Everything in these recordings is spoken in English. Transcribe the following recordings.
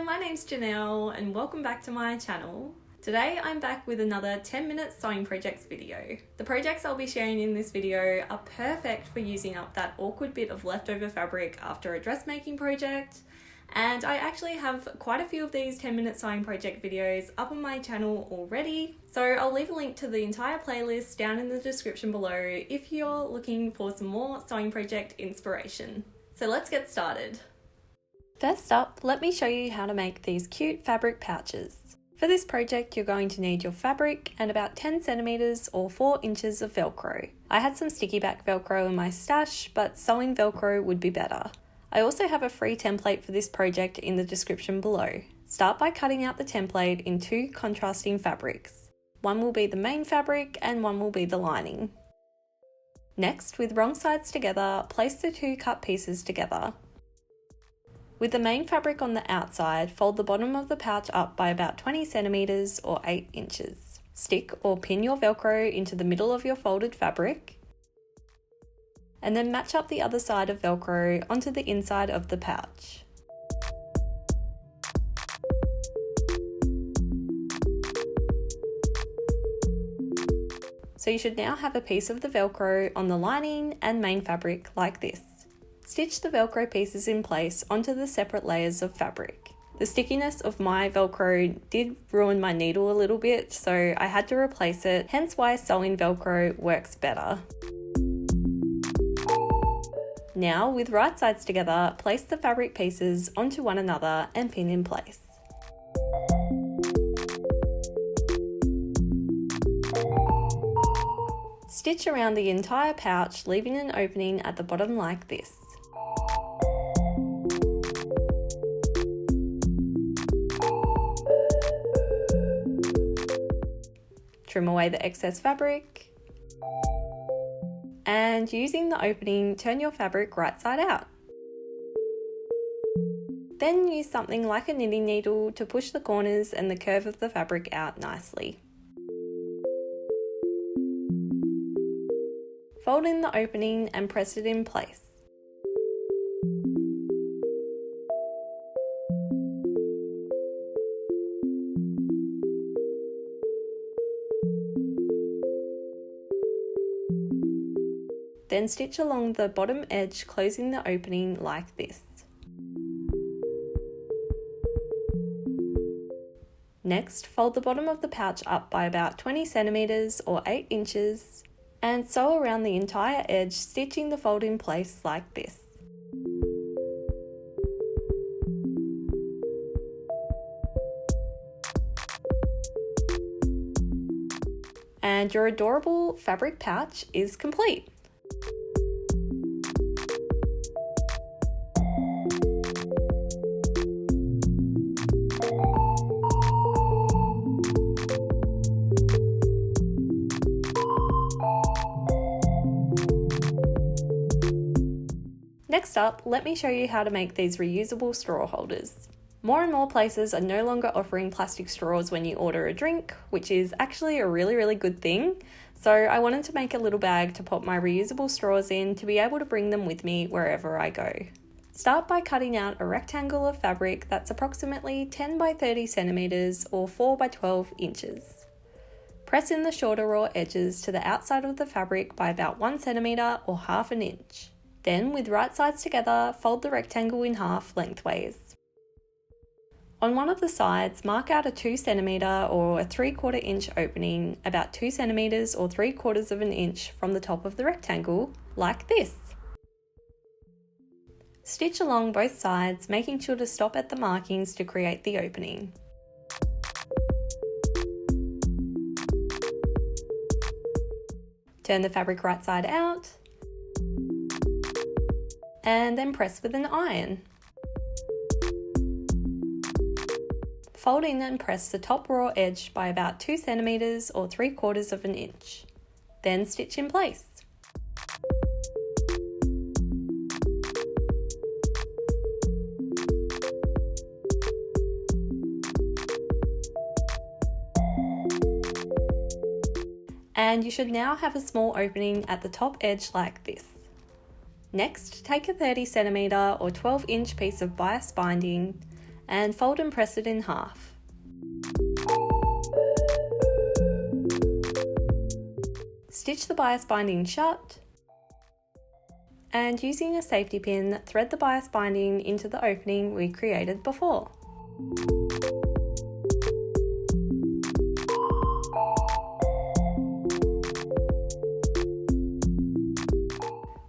my name's Janelle and welcome back to my channel. Today I'm back with another 10-minute sewing projects video. The projects I'll be sharing in this video are perfect for using up that awkward bit of leftover fabric after a dressmaking project, and I actually have quite a few of these 10-minute sewing project videos up on my channel already, so I'll leave a link to the entire playlist down in the description below if you're looking for some more sewing project inspiration. So let's get started. First up, let me show you how to make these cute fabric pouches. For this project, you're going to need your fabric and about 10 centimeters or 4 inches of Velcro. I had some sticky back Velcro in my stash, but sewing Velcro would be better. I also have a free template for this project in the description below. Start by cutting out the template in 2 contrasting fabrics. One will be the main fabric and one will be the lining. Next, with wrong sides together, place the 2 cut pieces together. With the main fabric on the outside, fold the bottom of the pouch up by about 20 centimeters or 8 inches. Stick or pin your Velcro into the middle of your folded fabric, and then match up the other side of Velcro onto the inside of the pouch. So you should now have a piece of the Velcro on the lining and main fabric like this. Stitch the Velcro pieces in place onto the separate layers of fabric. The stickiness of my Velcro did ruin my needle a little bit, so I had to replace it, hence why sewing Velcro works better. Now, with right sides together, place the fabric pieces onto one another and pin in place. Stitch around the entire pouch, leaving an opening at the bottom like this. Trim away the excess fabric, and using the opening, turn your fabric right side out. Then use something like a knitting needle to push the corners and the curve of the fabric out nicely. Fold in the opening and press it in place. Then stitch along the bottom edge, closing the opening like this. Next, fold the bottom of the pouch up by about 20 centimeters or 8 inches and sew around the entire edge, stitching the fold in place like this. And your adorable fabric pouch is complete. Next up, let me show you how to make these reusable straw holders. More and more places are no longer offering plastic straws when you order a drink, which is actually a really good thing. So I wanted to make a little bag to pop my reusable straws in to be able to bring them with me wherever I go. Start by cutting out a rectangle of fabric that's approximately 10 by 30 centimeters or 4 by 12 inches. Press in the shorter raw edges to the outside of the fabric by about 1 centimeter or half an inch. Then, with right sides together, fold the rectangle in half lengthways. On one of the sides, mark out a 2 centimeter or a 3/4 inch opening, about 2 centimeters or 3/4 of an inch from the top of the rectangle, like this. Stitch along both sides, making sure to stop at the markings to create the opening. Turn the fabric right side out, and then press with an iron. Fold in and press the top raw edge by about 2 centimeters or 3/4 of an inch. Then stitch in place. And you should now have a small opening at the top edge like this. Next, take a 30 centimeter or 12 inch piece of bias binding and fold and press it in half. Stitch the bias binding shut, and using a safety pin, thread the bias binding into the opening we created before.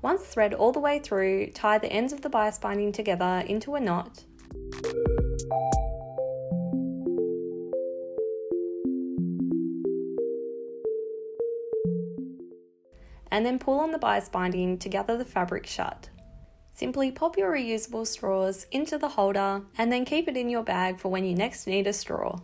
Once thread all the way through, tie the ends of the bias binding together into a knot. And then pull on the bias binding to gather the fabric shut. Simply pop your reusable straws into the holder and then keep it in your bag for when you next need a straw.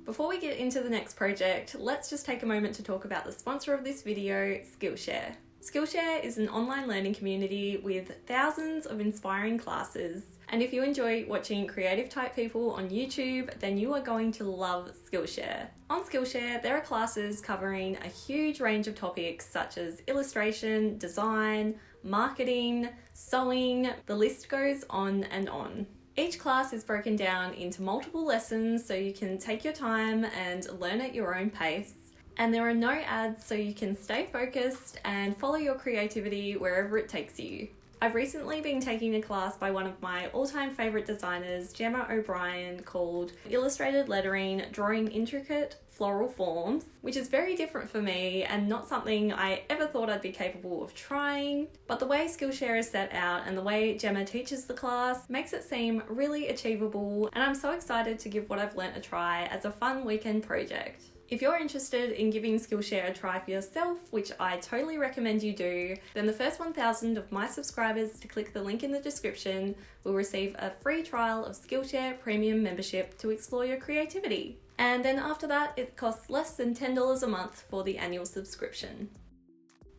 Before we get into the next project, let's just take a moment to talk about the sponsor of this video, Skillshare. Skillshare is an online learning community with thousands of inspiring classes, and if you enjoy watching creative type people on YouTube, then you are going to love Skillshare. On Skillshare, there are classes covering a huge range of topics such as illustration, design, marketing, sewing, the list goes on and on. Each class is broken down into multiple lessons so you can take your time and learn at your own pace. And there are no ads so you can stay focused and follow your creativity wherever it takes you. I've recently been taking a class by one of my all-time favourite designers, Gemma O'Brien, called Illustrated Lettering, Drawing Intricate Floral Forms, which is very different for me and not something I ever thought I'd be capable of trying. But the way Skillshare is set out and the way Gemma teaches the class makes it seem really achievable, and I'm so excited to give what I've learnt a try as a fun weekend project. If you're interested in giving Skillshare a try for yourself, which I totally recommend you do, then the first 1,000 of my subscribers to click the link in the description will receive a free trial of Skillshare Premium membership to explore your creativity. And then after that, it costs less than $10 a month for the annual subscription.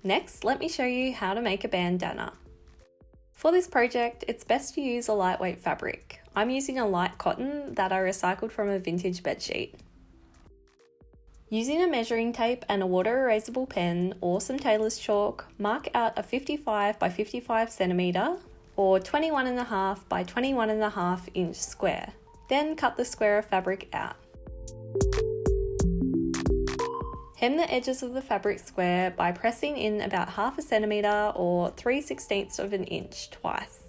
Next, let me show you how to make a bandana. For this project, it's best to use a lightweight fabric. I'm using a light cotton that I recycled from a vintage bedsheet. Using a measuring tape and a water erasable pen or some tailor's chalk, mark out a 55 by 55 centimetre or 21.5 by 21.5 inch square. Then cut the square of fabric out. Hem the edges of the fabric square by pressing in about 1/2 centimetre or 3/16 of an inch twice.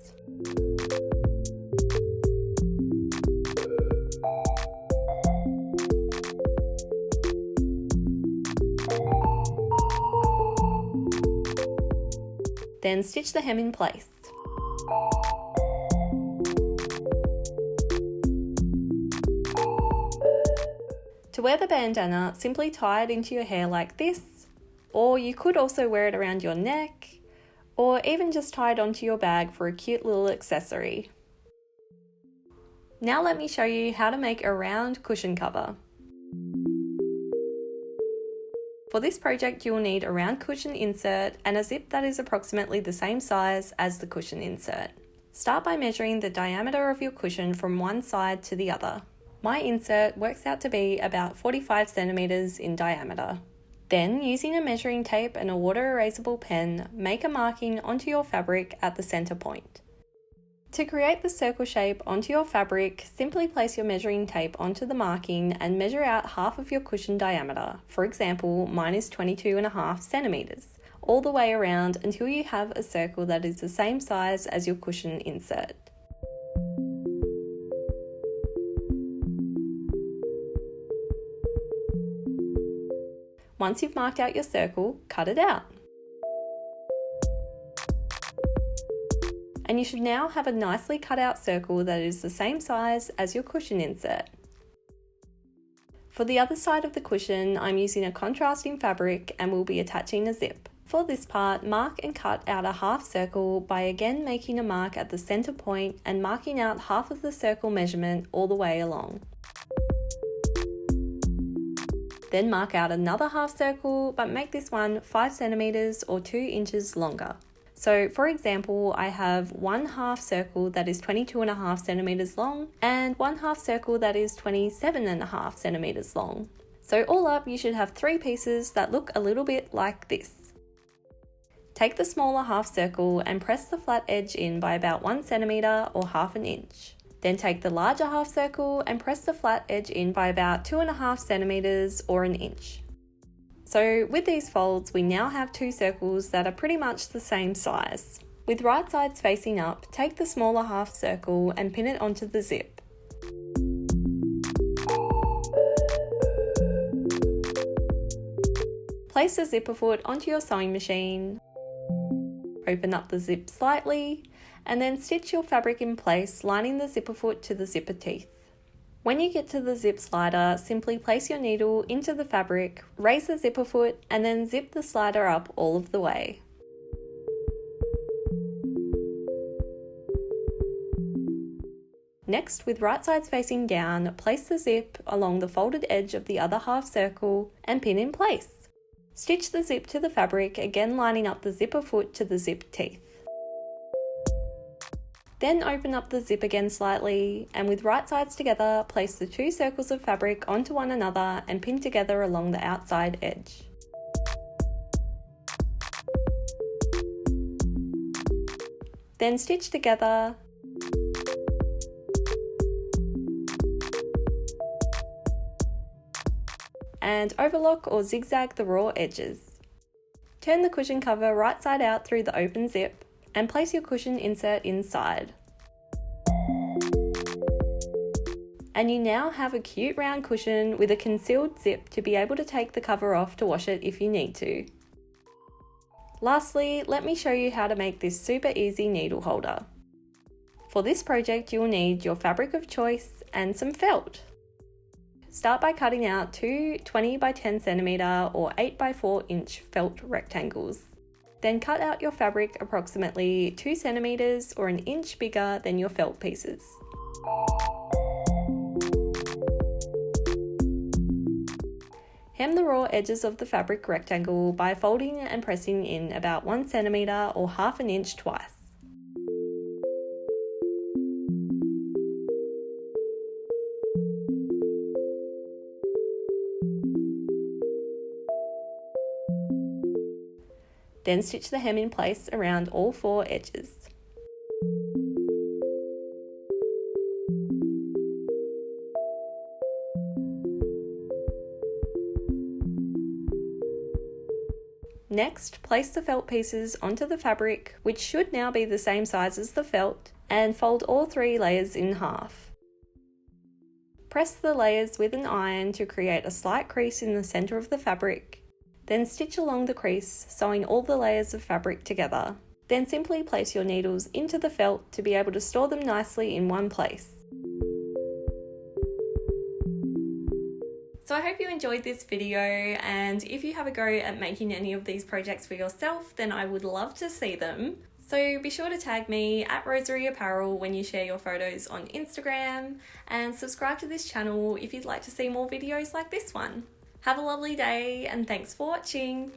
Then stitch the hem in place. To wear the bandana, simply tie it into your hair like this, or you could also wear it around your neck, or even just tie it onto your bag for a cute little accessory. Now let me show you how to make a round cushion cover. For this project, you will need a round cushion insert and a zip that is approximately the same size as the cushion insert. Start by measuring the diameter of your cushion from one side to the other. My insert works out to be about 45 centimeters in diameter. Then, using a measuring tape and a water erasable pen, make a marking onto your fabric at the center point. To create the circle shape onto your fabric, simply place your measuring tape onto the marking and measure out half of your cushion diameter. For example, mine is 22.5 centimeters, all the way around until you have a circle that is the same size as your cushion insert. Once you've marked out your circle, cut it out. And you should now have a nicely cut out circle that is the same size as your cushion insert. For the other side of the cushion, I'm using a contrasting fabric and will be attaching a zip. For this part, mark and cut out a half circle by again making a mark at the center point and marking out half of the circle measurement all the way along. Then mark out another half circle, but make this one 5 centimeters or 2 inches longer. So for example, I have one half circle that is 22.5 centimeters long and one half circle that is 27.5 centimeters long. So all up, you should have 3 pieces that look a little bit like this. Take the smaller half circle and press the flat edge in by about 1 centimeter or half an inch. Then take the larger half circle and press the flat edge in by about 2.5 centimeters or an inch. So with these folds, we now have 2 circles that are pretty much the same size. With right sides facing up, take the smaller half circle and pin it onto the zip. Place the zipper foot onto your sewing machine. Open up the zip slightly, and then stitch your fabric in place, lining the zipper foot to the zipper teeth. When you get to the zip slider, simply place your needle into the fabric, raise the zipper foot, and then zip the slider up all of the way. Next, with right sides facing down, place the zip along the folded edge of the other half circle and pin in place. Stitch the zip to the fabric, again lining up the zipper foot to the zip teeth. Then open up the zip again slightly, and with right sides together, place the 2 circles of fabric onto one another and pin together along the outside edge. Then stitch together. And overlock or zigzag the raw edges. Turn the cushion cover right side out through the open zip and place your cushion insert inside. And you now have a cute round cushion with a concealed zip to be able to take the cover off to wash it if you need to. Lastly, let me show you how to make this super easy needle holder. For this project, you'll need your fabric of choice and some felt. Start by cutting out 2 20 by 10 centimeter or 8 by 4 inch felt rectangles. Then cut out your fabric approximately 2 centimeters or an inch bigger than your felt pieces. Hem the raw edges of the fabric rectangle by folding and pressing in about 1 centimeter or half an inch twice. Then stitch the hem in place around all 4 edges. Next, place the felt pieces onto the fabric, which should now be the same size as the felt, and fold all 3 layers in half. Press the layers with an iron to create a slight crease in the center of the fabric. Then stitch along the crease, sewing all the layers of fabric together. Then simply place your needles into the felt to be able to store them nicely in one place. So I hope you enjoyed this video, and if you have a go at making any of these projects for yourself, then I would love to see them. So be sure to tag me at Rosery Apparel when you share your photos on Instagram, and subscribe to this channel if you'd like to see more videos like this one. Have a lovely day, and thanks for watching.